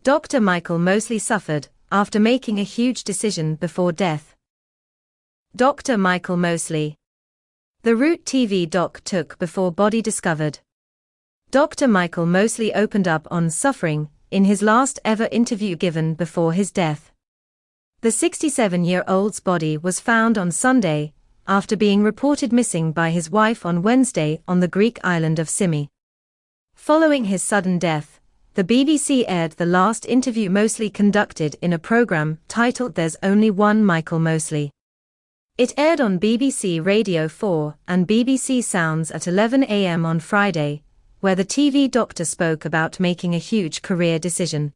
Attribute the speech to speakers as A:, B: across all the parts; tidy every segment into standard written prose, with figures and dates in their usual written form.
A: Dr. Michael Mosley suffered after making a huge decision before death. Dr. Michael Mosley. The route TV doc took before body discovered. Dr. Michael Mosley opened up on suffering in his last ever interview given before his death. The 67-year-old's body was found on Sunday, after being reported missing by his wife on Wednesday on the Greek island of Symi. Following his sudden death, the BBC aired the last interview Mosley conducted in a program titled There's Only One Michael Mosley. It aired on BBC Radio 4 and BBC Sounds at 11 a.m. on Friday, where the TV doctor spoke about making a huge career decision.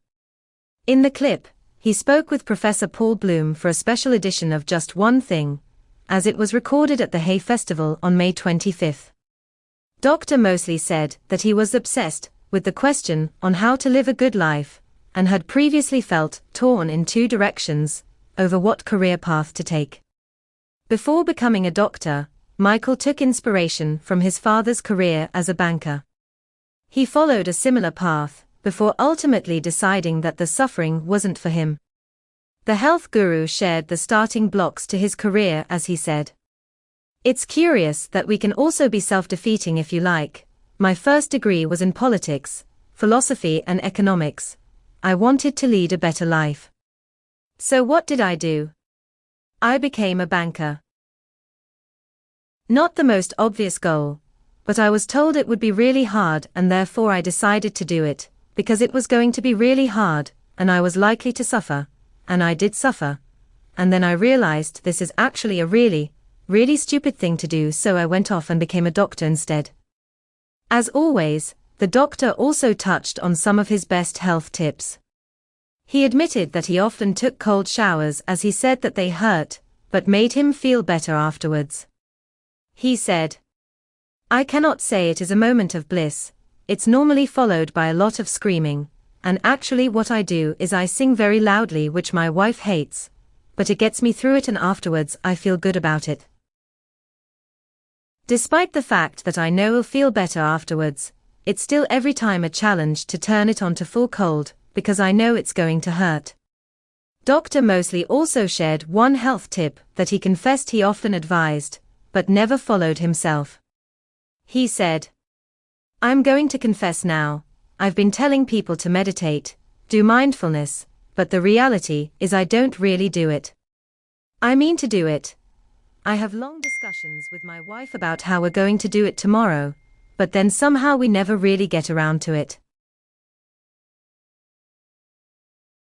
A: In the clip, he spoke with Professor Paul Bloom for a special edition of Just One Thing, as it was recorded at the Hay Festival on May 25. Dr. Mosley said that he was obsessed with the question on how to live a good life, and had previously felt torn in two directions over what career path to take. Before becoming a doctor, Michael took inspiration from his father's career as a banker. He followed a similar path, before ultimately deciding that the suffering wasn't for him. The health guru shared the starting blocks to his career as he said, "It's curious that we can also be self-defeating if you like. My first degree was in politics, philosophy and economics. I wanted to lead a better life. So what did I do? I became a banker. Not the most obvious goal, but I was told it would be really hard and therefore I decided to do it, because it was going to be really hard, and I was likely to suffer, and I did suffer. And then I realized this is actually a really, really stupid thing to do, so I went off and became a doctor instead." As always, the doctor also touched on some of his best health tips. He admitted that he often took cold showers as he said that they hurt, but made him feel better afterwards. He said, "I cannot say it is a moment of bliss, it's normally followed by a lot of screaming, and actually what I do is I sing very loudly, which my wife hates, but it gets me through it and afterwards I feel good about it. Despite the fact that I know I'll feel better afterwards, it's still every time a challenge to turn it on to full cold, because I know it's going to hurt." Dr. Mosley also shared one health tip that he confessed he often advised, but never followed himself. He said, "I'm going to confess now, I've been telling people to meditate, do mindfulness, but the reality is I don't really do it. I mean to do it. I have long discussions with my wife about how we're going to do it tomorrow, but then somehow we never really get around to it.